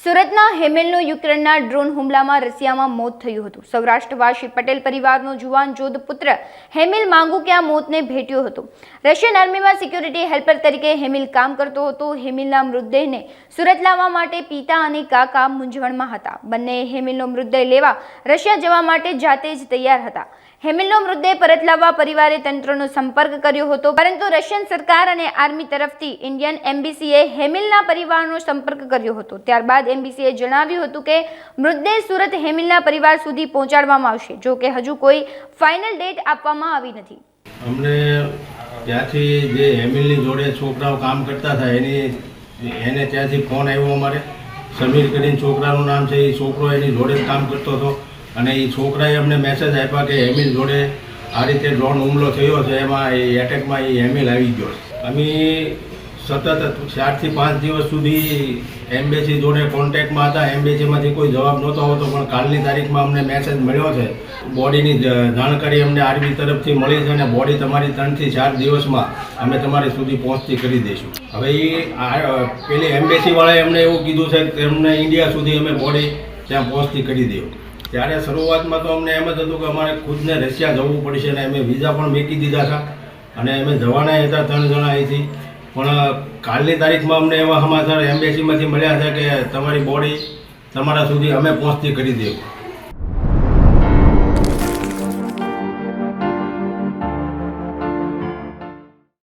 સુરતના હેમિલનું યુક્રેનના ડ્રોન હુમલામાં રશિયામાં મોત થયું હતું। સૌરાષ્ટ્રવાસી પટેલ પરિવારનો જુવાન જોધ પુત્ર હેમિલ માંગુકિયા મોતને ભેટ્યો હતો। રશિયન આર્મીમાં સિક્યુરિટી હેલ્પર તરીકે હેમિલ કામ કરતો હતો। હેમિલના મૃતદેહને સુરત લાવવા માટે પિતા અને કાકા મૂંઝવણમાં હતા। બંને હેમિલનો મૃતદેહ લેવા રશિયા જવા માટે જાતે જ તૈયાર હતા। હેમિલનો મૃતદેહ પરત લાવવા પરિવારે તંત્રનો સંપર્ક કર્યો હતો, પરંતુ રશિયન સરકાર અને આર્મી તરફથી ઇન્ડિયન એમ્બેસીએ હેમિલના પરિવારનો સંપર્ક કર્યો હતો। ત્યારબાદ એમ્બેસીએ જણાવ્યું હતું કે મૃતદેહ સુરત હેમિલના પરિવાર સુધી પહોંચાડવામાં આવશે, જો કે હજુ કોઈ ફાઇનલ ડેટ આપવામાં આવી નથી। અમને ત્યાંથી જે હેમિલની જોડે છોકરાઓ કામ કરતા હતા એને ત્યાંથી ફોન આવ્યો અમારે। સમીર કરીને છોકરાનું નામ છે, એ છોકરો એની જોડે જ કામ કરતો હતો અને એ છોકરાએ અમને મેસેજ આપ્યા કે હેમિલ જોડે આ રીતે ડ્રોન હુમલો થયો છે, એમાં એ એટેકમાં એ હેમિલ આવી ગયો। અમે સતત 4 થી 5 દિવસ સુધી એમ્બેસી જોડે કોન્ટેક્ટમાં હતા। એમ્બેસીમાંથી કોઈ જવાબ નહોતો આવતો, પણ કાલની તારીખમાં અમને મેસેજ મળ્યો છે। બોડીની જાણકારી અમને આર્મી તરફથી મળી છે અને બોડી તમારી 3 થી 4 દિવસમાં અમે તમારી સુધી પહોંચતી કરી દઈશું। હવે એ પેલી એમ્બેસીવાળાએ અમને એવું કીધું છે કે અમને ઇન્ડિયા સુધી અમે બોડી ત્યાં પહોંચતી કરી દઈએ। ત્યારે શરૂઆતમાં તો અમને એમ જ હતું કે અમારે ખુદને રશિયા જવું પડશે અને અમે વિઝા પણ મેકી દીધા હતા અને અમે જવાના હતા 3 જણા અહીંથી। પણ કાલની તારીખમાં અમને એવા સમાચાર એમ્બેસીમાંથી મળ્યા છે કે તમારી બોડી તમારા સુધી અમે પહોંચતી કરી દઈએ।